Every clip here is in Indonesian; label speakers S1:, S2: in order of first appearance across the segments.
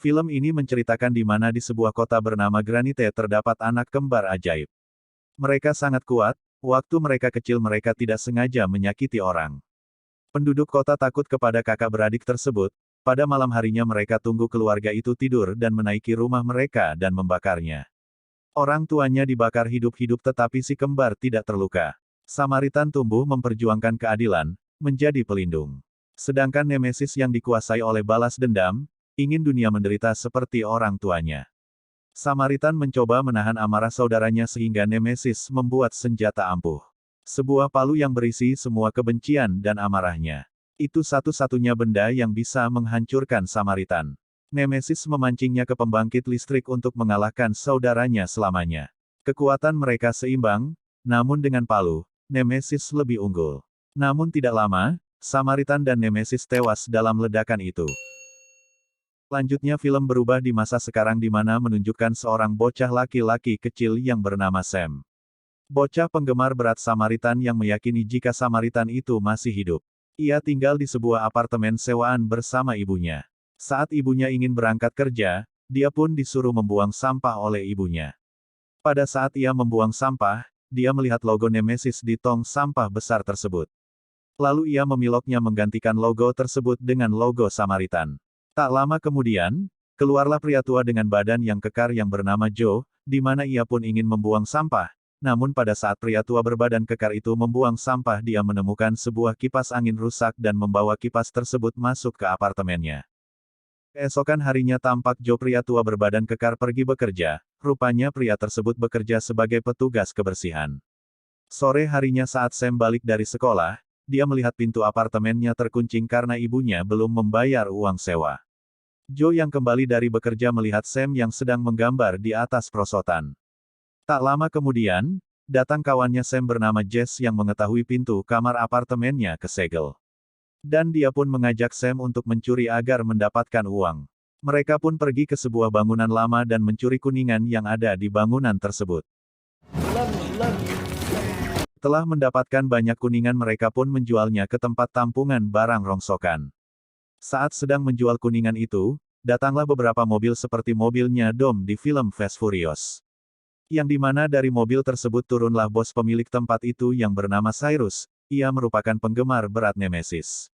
S1: Film ini menceritakan di mana di sebuah kota bernama Granite terdapat anak kembar ajaib. Mereka sangat kuat, waktu mereka kecil mereka tidak sengaja menyakiti orang. Penduduk kota takut kepada kakak beradik tersebut, pada malam harinya mereka tunggu keluarga itu tidur dan menaiki rumah mereka dan membakarnya. Orang tuanya dibakar hidup-hidup tetapi si kembar tidak terluka. Samaritan tumbuh memperjuangkan keadilan, menjadi pelindung. Sedangkan Nemesis yang dikuasai oleh balas dendam, ingin dunia menderita seperti orang tuanya. Samaritan mencoba menahan amarah saudaranya sehingga Nemesis membuat senjata ampuh. Sebuah palu yang berisi semua kebencian dan amarahnya. Itu satu-satunya benda yang bisa menghancurkan Samaritan. Nemesis memancingnya ke pembangkit listrik untuk mengalahkan saudaranya selamanya. Kekuatan mereka seimbang, namun dengan palu, Nemesis lebih unggul. Namun tidak lama, Samaritan dan Nemesis tewas dalam ledakan itu. Selanjutnya film berubah di masa sekarang di mana menunjukkan seorang bocah laki-laki kecil yang bernama Sam. Bocah penggemar berat Samaritan yang meyakini jika Samaritan itu masih hidup. Ia tinggal di sebuah apartemen sewaan bersama ibunya. Saat ibunya ingin berangkat kerja, dia pun disuruh membuang sampah oleh ibunya. Pada saat ia membuang sampah, dia melihat logo Nemesis di tong sampah besar tersebut. Lalu ia memiloknya menggantikan logo tersebut dengan logo Samaritan. Tak lama kemudian, keluarlah pria tua dengan badan yang kekar yang bernama Joe, di mana ia pun ingin membuang sampah. Namun pada saat pria tua berbadan kekar itu membuang sampah dia menemukan sebuah kipas angin rusak dan membawa kipas tersebut masuk ke apartemennya. Keesokan harinya tampak Joe pria tua berbadan kekar pergi bekerja, rupanya pria tersebut bekerja sebagai petugas kebersihan. Sore harinya saat Sam balik dari sekolah, dia melihat pintu apartemennya terkuncing karena ibunya belum membayar uang sewa. Joe yang kembali dari bekerja melihat Sam yang sedang menggambar di atas perosotan. Tak lama kemudian, datang kawannya Sam bernama Jess yang mengetahui pintu kamar apartemennya kesegel. Dan dia pun mengajak Sam untuk mencuri agar mendapatkan uang. Mereka pun pergi ke sebuah bangunan lama dan mencuri kuningan yang ada di bangunan tersebut. Setelah mendapatkan banyak kuningan mereka pun menjualnya ke tempat tampungan barang rongsokan. Saat sedang menjual kuningan itu, datanglah beberapa mobil seperti mobilnya Dom di film Fast Furious. Yang dimana dari mobil tersebut turunlah bos pemilik tempat itu yang bernama Cyrus, ia merupakan penggemar berat Nemesis.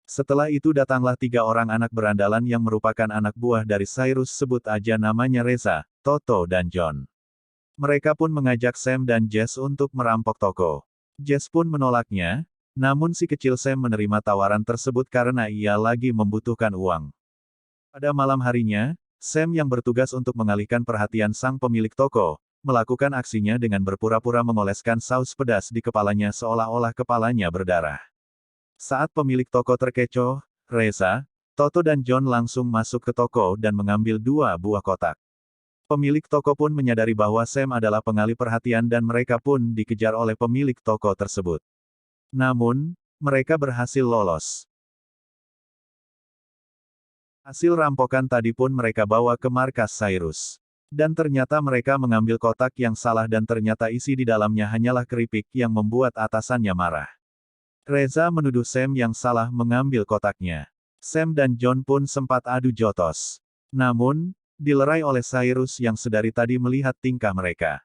S1: Setelah itu datanglah 3 orang anak berandalan yang merupakan anak buah dari Cyrus sebut aja namanya Reza, Toto dan John. Mereka pun mengajak Sam dan Jess untuk merampok toko. Jess pun menolaknya, namun si kecil Sam menerima tawaran tersebut karena ia lagi membutuhkan uang. Pada malam harinya, Sam yang bertugas untuk mengalihkan perhatian sang pemilik toko, melakukan aksinya dengan berpura-pura mengoleskan saus pedas di kepalanya seolah-olah kepalanya berdarah. Saat pemilik toko terkecoh, Reza, Toto dan John langsung masuk ke toko dan mengambil 2 buah kotak. Pemilik toko pun menyadari bahwa Sam adalah pengalih perhatian dan mereka pun dikejar oleh pemilik toko tersebut. Namun, mereka berhasil lolos. Hasil rampokan tadi pun mereka bawa ke markas Cyrus. Dan ternyata mereka mengambil kotak yang salah dan ternyata isi di dalamnya hanyalah keripik yang membuat atasannya marah. Reza menuduh Sam yang salah mengambil kotaknya. Sam dan John pun sempat adu jotos. Namun, dilerai oleh Cyrus yang sedari tadi melihat tingkah mereka.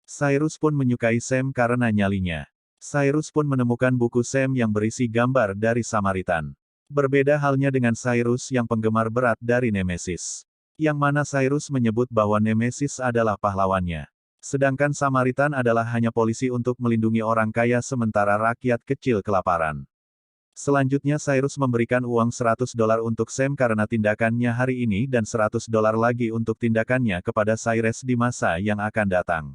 S1: Cyrus pun menyukai Sam karena nyalinya. Cyrus pun menemukan buku Sam yang berisi gambar dari Samaritan. Berbeda halnya dengan Cyrus yang penggemar berat dari Nemesis. Yang mana Cyrus menyebut bahwa Nemesis adalah pahlawannya. Sedangkan Samaritan adalah hanya polisi untuk melindungi orang kaya sementara rakyat kecil kelaparan. Selanjutnya Cyrus memberikan uang $100 untuk Sam karena tindakannya hari ini dan $100 lagi untuk tindakannya kepada Cyrus di masa yang akan datang.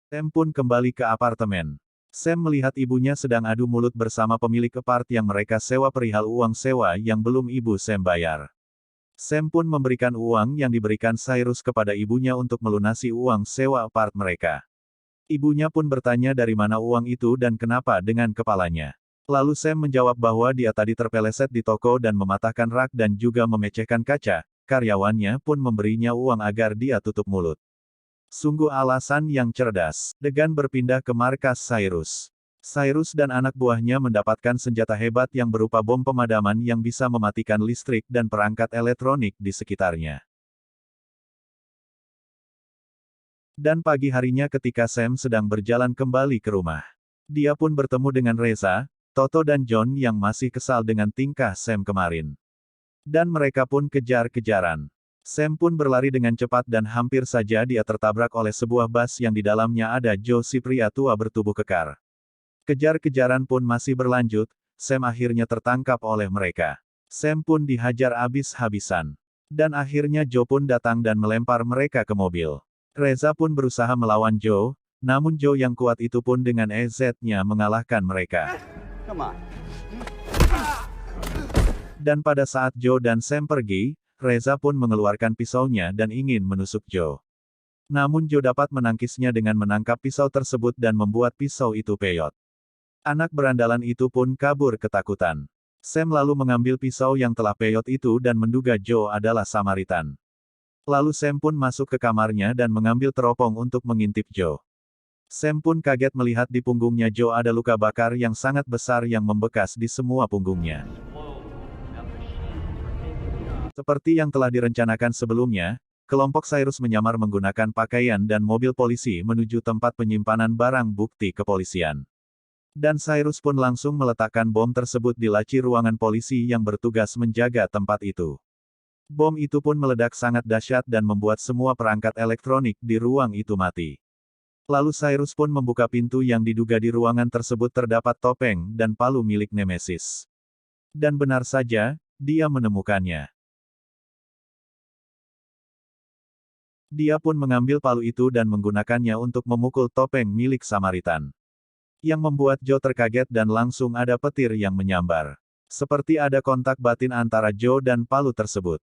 S1: Sam pun kembali ke apartemen. Sam melihat ibunya sedang adu mulut bersama pemilik apart yang mereka sewa perihal uang sewa yang belum ibu Sam bayar. Sam pun memberikan uang yang diberikan Cyrus kepada ibunya untuk melunasi uang sewa apart mereka. Ibunya pun bertanya dari mana uang itu dan kenapa dengan kepalanya. Lalu Sam menjawab bahwa dia tadi terpeleset di toko dan mematahkan rak dan juga memecahkan kaca, karyawannya pun memberinya uang agar dia tutup mulut. Sungguh alasan yang cerdas. Degan berpindah ke markas Cyrus. Cyrus dan anak buahnya mendapatkan senjata hebat yang berupa bom pemadaman yang bisa mematikan listrik dan perangkat elektronik di sekitarnya. Dan pagi harinya ketika Sam sedang berjalan kembali ke rumah, dia pun bertemu dengan Reza, Toto dan John yang masih kesal dengan tingkah Sam kemarin. Dan mereka pun kejar-kejaran. Sam pun berlari dengan cepat dan hampir saja dia tertabrak oleh sebuah bus yang di dalamnya ada Joe si pria tua bertubuh kekar. Kejar-kejaran pun masih berlanjut, Sam akhirnya tertangkap oleh mereka. Sam pun dihajar habis-habisan. Dan akhirnya Joe pun datang dan melempar mereka ke mobil. Reza pun berusaha melawan Joe, namun Joe yang kuat itu pun dengan EZ-nya mengalahkan mereka. Dan pada saat Joe dan Sam pergi, Reza pun mengeluarkan pisaunya dan ingin menusuk Joe. Namun Joe dapat menangkisnya dengan menangkap pisau tersebut dan membuat pisau itu peyot. Anak berandalan itu pun kabur ketakutan. Sam lalu mengambil pisau yang telah peyot itu dan menduga Joe adalah Samaritan. Lalu Sam pun masuk ke kamarnya dan mengambil teropong untuk mengintip Joe. Sam pun kaget melihat di punggungnya Joe ada luka bakar yang sangat besar yang membekas di semua punggungnya. Seperti yang telah direncanakan sebelumnya, kelompok Cyrus menyamar menggunakan pakaian dan mobil polisi menuju tempat penyimpanan barang bukti kepolisian. Dan Cyrus pun langsung meletakkan bom tersebut di laci ruangan polisi yang bertugas menjaga tempat itu. Bom itu pun meledak sangat dahsyat dan membuat semua perangkat elektronik di ruang itu mati. Lalu Cyrus pun membuka pintu yang diduga di ruangan tersebut terdapat topeng dan palu milik Nemesis. Dan benar saja, dia menemukannya. Dia pun mengambil palu itu dan menggunakannya untuk memukul topeng milik Samaritan. Yang membuat Joe terkaget dan langsung ada petir yang menyambar. Seperti ada kontak batin antara Joe dan palu tersebut.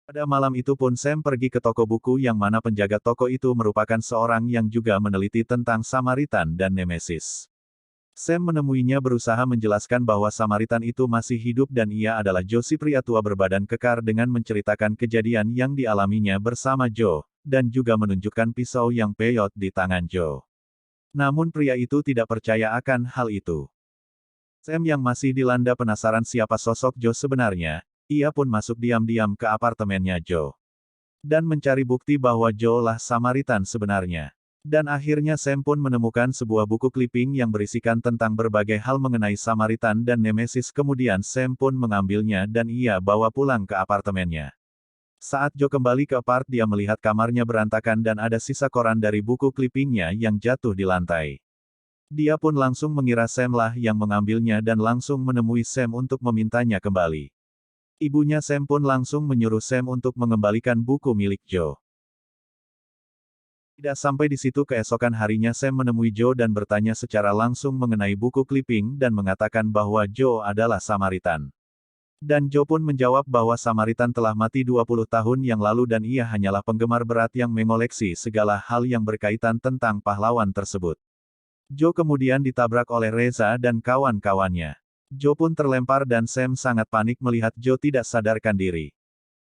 S1: Pada malam itu pun Sam pergi ke toko buku yang mana penjaga toko itu merupakan seorang yang juga meneliti tentang Samaritan dan Nemesis. Sam menemuinya berusaha menjelaskan bahwa Samaritan itu masih hidup dan ia adalah Joe si pria tua berbadan kekar dengan menceritakan kejadian yang dialaminya bersama Joe, dan juga menunjukkan pisau yang peyot di tangan Joe. Namun pria itu tidak percaya akan hal itu. Sam yang masih dilanda penasaran siapa sosok Joe sebenarnya, ia pun masuk diam-diam ke apartemennya Joe. Dan mencari bukti bahwa Joe lah Samaritan sebenarnya. Dan akhirnya Sam pun menemukan sebuah buku clipping yang berisikan tentang berbagai hal mengenai Samaritan dan Nemesis. Kemudian Sam pun mengambilnya dan ia bawa pulang ke apartemennya. Saat Joe kembali ke apart dia melihat kamarnya berantakan dan ada sisa koran dari buku clippingnya yang jatuh di lantai. Dia pun langsung mengira Sam lah yang mengambilnya dan langsung menemui Sam untuk memintanya kembali. Ibunya Sam pun langsung menyuruh Sam untuk mengembalikan buku milik Joe. Tidak sampai di situ keesokan harinya Sam menemui Joe dan bertanya secara langsung mengenai buku clipping dan mengatakan bahwa Joe adalah Samaritan. Dan Joe pun menjawab bahwa Samaritan telah mati 20 tahun yang lalu dan ia hanyalah penggemar berat yang mengoleksi segala hal yang berkaitan tentang pahlawan tersebut. Joe kemudian ditabrak oleh Reza dan kawan-kawannya. Joe pun terlempar dan Sam sangat panik melihat Joe tidak sadarkan diri.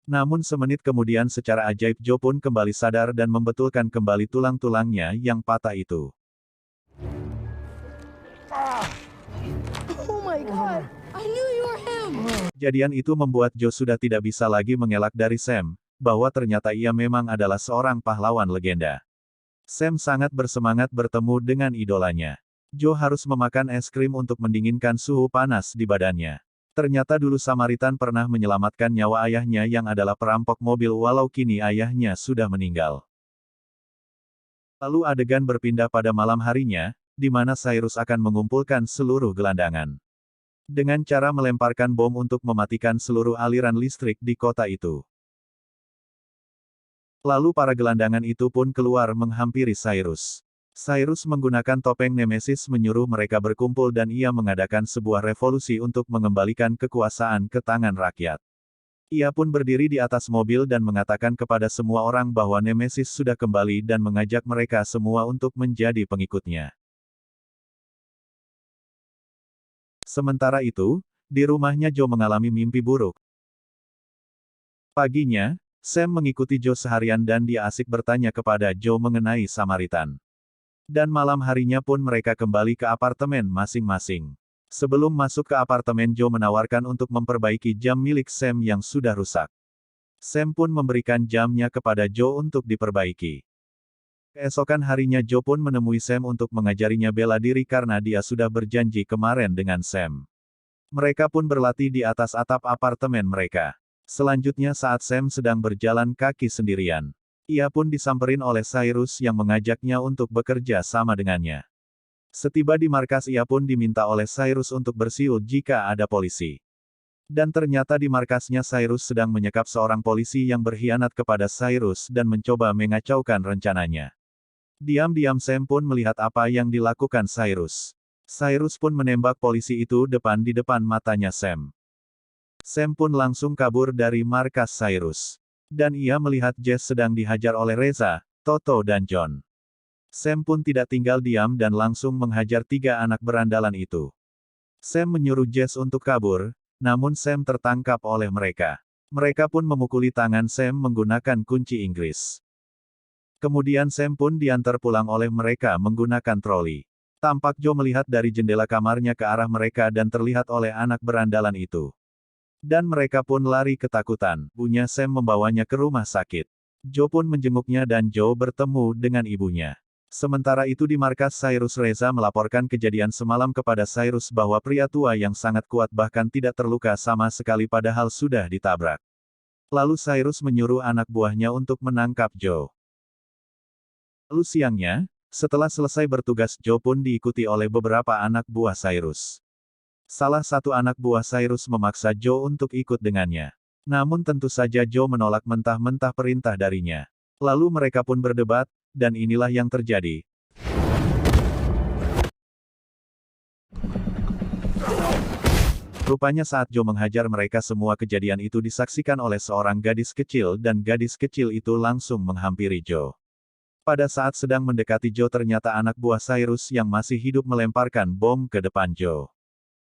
S1: Namun semenit kemudian secara ajaib Joe pun kembali sadar dan membetulkan kembali tulang-tulangnya yang patah itu.
S2: Oh my god! I knew you were him!
S1: Kejadian itu membuat Joe sudah tidak bisa lagi mengelak dari Sam, bahwa ternyata ia memang adalah seorang pahlawan legenda. Sam sangat bersemangat bertemu dengan idolanya. Joe harus memakan es krim untuk mendinginkan suhu panas di badannya. Ternyata dulu Samaritan pernah menyelamatkan nyawa ayahnya yang adalah perampok mobil walau kini ayahnya sudah meninggal. Lalu adegan berpindah pada malam harinya, di mana Cyrus akan mengumpulkan seluruh gelandangan. Dengan cara melemparkan bom untuk mematikan seluruh aliran listrik di kota itu. Lalu para gelandangan itu pun keluar menghampiri Cyrus. Cyrus menggunakan topeng Nemesis menyuruh mereka berkumpul dan ia mengadakan sebuah revolusi untuk mengembalikan kekuasaan ke tangan rakyat. Ia pun berdiri di atas mobil dan mengatakan kepada semua orang bahwa Nemesis sudah kembali dan mengajak mereka semua untuk menjadi pengikutnya. Sementara itu, di rumahnya Joe mengalami mimpi buruk. Paginya, Sam mengikuti Joe seharian dan dia asik bertanya kepada Joe mengenai Samaritan. Dan malam harinya pun mereka kembali ke apartemen masing-masing. Sebelum masuk ke apartemen, Joe menawarkan untuk memperbaiki jam milik Sam yang sudah rusak. Sam pun memberikan jamnya kepada Joe untuk diperbaiki. Keesokan harinya Joe pun menemui Sam untuk mengajarinya bela diri karena dia sudah berjanji kemarin dengan Sam. Mereka pun berlatih di atas atap apartemen mereka. Selanjutnya saat Sam sedang berjalan kaki sendirian, ia pun disamperin oleh Cyrus yang mengajaknya untuk bekerja sama dengannya. Setiba di markas ia pun diminta oleh Cyrus untuk bersiul jika ada polisi. Dan ternyata di markasnya Cyrus sedang menyekap seorang polisi yang berkhianat kepada Cyrus dan mencoba mengacaukan rencananya. Diam-diam Sam pun melihat apa yang dilakukan Cyrus. Cyrus pun menembak polisi itu di depan matanya Sam. Sam pun langsung kabur dari markas Cyrus. Dan ia melihat Jess sedang dihajar oleh Reza, Toto dan John. Sam pun tidak tinggal diam dan langsung menghajar 3 anak berandalan itu. Sam menyuruh Jess untuk kabur, namun Sam tertangkap oleh mereka. Mereka pun memukuli tangan Sam menggunakan kunci Inggris. Kemudian Sam pun diantar pulang oleh mereka menggunakan troli. Tampak Joe melihat dari jendela kamarnya ke arah mereka dan terlihat oleh anak berandalan itu. Dan mereka pun lari ketakutan. Ibunya Sam membawanya ke rumah sakit. Joe pun menjenguknya dan Joe bertemu dengan ibunya. Sementara itu di markas Cyrus, Reza melaporkan kejadian semalam kepada Cyrus bahwa pria tua yang sangat kuat bahkan tidak terluka sama sekali padahal sudah ditabrak. Lalu Cyrus menyuruh anak buahnya untuk menangkap Joe. Lalu siangnya, setelah selesai bertugas Joe pun diikuti oleh beberapa anak buah Cyrus. Salah satu anak buah Cyrus memaksa Joe untuk ikut dengannya. Namun tentu saja Joe menolak mentah-mentah perintah darinya. Lalu mereka pun berdebat, dan inilah yang terjadi. Rupanya saat Joe menghajar mereka semua kejadian itu disaksikan oleh seorang gadis kecil dan gadis kecil itu langsung menghampiri Joe. Pada saat sedang mendekati Joe ternyata anak buah Cyrus yang masih hidup melemparkan bom ke depan Joe.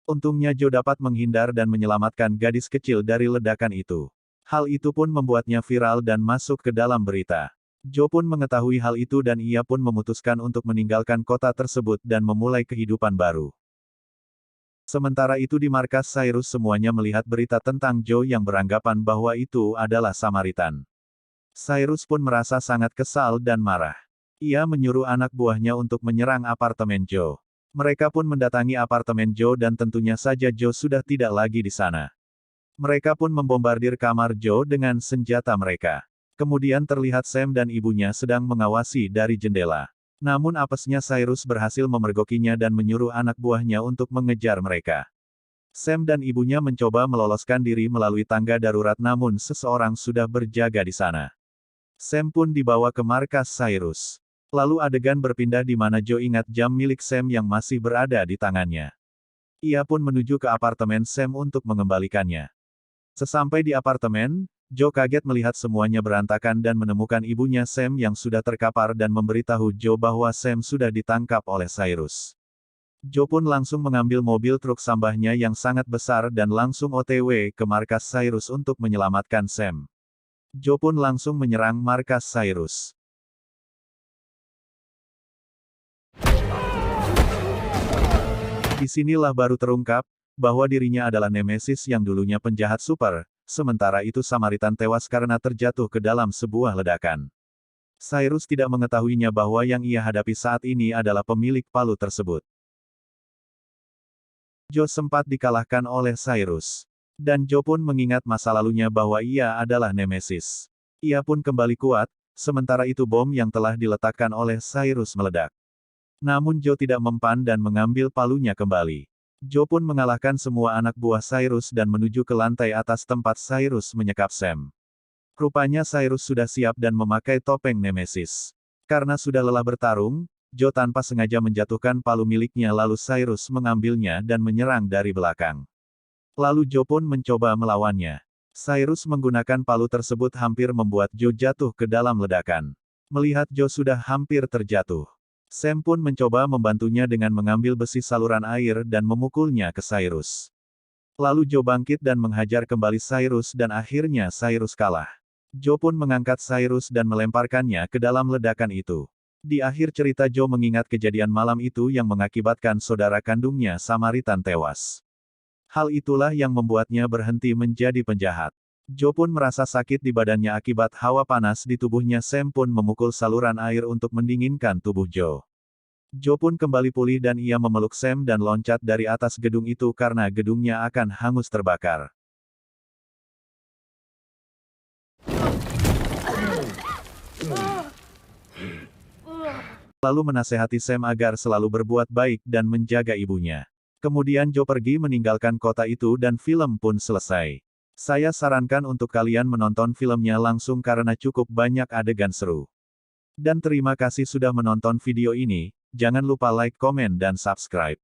S1: Untungnya Joe dapat menghindar dan menyelamatkan gadis kecil dari ledakan itu. Hal itu pun membuatnya viral dan masuk ke dalam berita. Joe pun mengetahui hal itu dan ia pun memutuskan untuk meninggalkan kota tersebut dan memulai kehidupan baru. Sementara itu di markas Cyrus semuanya melihat berita tentang Joe yang beranggapan bahwa itu adalah Samaritan. Cyrus pun merasa sangat kesal dan marah. Ia menyuruh anak buahnya untuk menyerang apartemen Joe. Mereka pun mendatangi apartemen Joe dan tentunya saja Joe sudah tidak lagi di sana. Mereka pun membombardir kamar Joe dengan senjata mereka. Kemudian terlihat Sam dan ibunya sedang mengawasi dari jendela. Namun apesnya Cyrus berhasil memergokinya dan menyuruh anak buahnya untuk mengejar mereka. Sam dan ibunya mencoba meloloskan diri melalui tangga darurat namun seseorang sudah berjaga di sana. Sam pun dibawa ke markas Cyrus. Lalu adegan berpindah di mana Joe ingat jam milik Sam yang masih berada di tangannya. Ia pun menuju ke apartemen Sam untuk mengembalikannya. Sesampai di apartemen, Joe kaget melihat semuanya berantakan dan menemukan ibunya Sam yang sudah terkapar dan memberitahu Joe bahwa Sam sudah ditangkap oleh Cyrus. Joe pun langsung mengambil mobil truk sambahnya yang sangat besar dan langsung OTW ke markas Cyrus untuk menyelamatkan Sam. Joe pun langsung menyerang markas Cyrus. Disinilah baru terungkap, bahwa dirinya adalah Nemesis yang dulunya penjahat super, sementara itu Samaritan tewas karena terjatuh ke dalam sebuah ledakan. Cyrus tidak mengetahuinya bahwa yang ia hadapi saat ini adalah pemilik palu tersebut. Joe sempat dikalahkan oleh Cyrus. Dan Joe pun mengingat masa lalunya bahwa ia adalah Nemesis. Ia pun kembali kuat, sementara itu bom yang telah diletakkan oleh Cyrus meledak. Namun Joe tidak mempan dan mengambil palunya kembali. Joe pun mengalahkan semua anak buah Cyrus dan menuju ke lantai atas tempat Cyrus menyekap Sam. Rupanya Cyrus sudah siap dan memakai topeng Nemesis. Karena sudah lelah bertarung, Joe tanpa sengaja menjatuhkan palu miliknya lalu Cyrus mengambilnya dan menyerang dari belakang. Lalu Joe pun mencoba melawannya. Cyrus menggunakan palu tersebut hampir membuat Joe jatuh ke dalam ledakan. Melihat Joe sudah hampir terjatuh, Sam pun mencoba membantunya dengan mengambil besi saluran air dan memukulnya ke Cyrus. Lalu Joe bangkit dan menghajar kembali Cyrus dan akhirnya Cyrus kalah. Joe pun mengangkat Cyrus dan melemparkannya ke dalam ledakan itu. Di akhir cerita Joe mengingat kejadian malam itu yang mengakibatkan saudara kandungnya Samaritan tewas. Hal itulah yang membuatnya berhenti menjadi penjahat. Joe pun merasa sakit di badannya akibat hawa panas di tubuhnya. Sam pun memukul saluran air untuk mendinginkan tubuh Joe. Joe pun kembali pulih dan ia memeluk Sam dan loncat dari atas gedung itu karena gedungnya akan hangus terbakar. Lalu menasehati Sam agar selalu berbuat baik dan menjaga ibunya. Kemudian Joe pergi meninggalkan kota itu dan film pun selesai. Saya sarankan untuk kalian menonton filmnya langsung karena cukup banyak adegan seru. Dan terima kasih sudah menonton video ini, jangan lupa like, komen dan subscribe.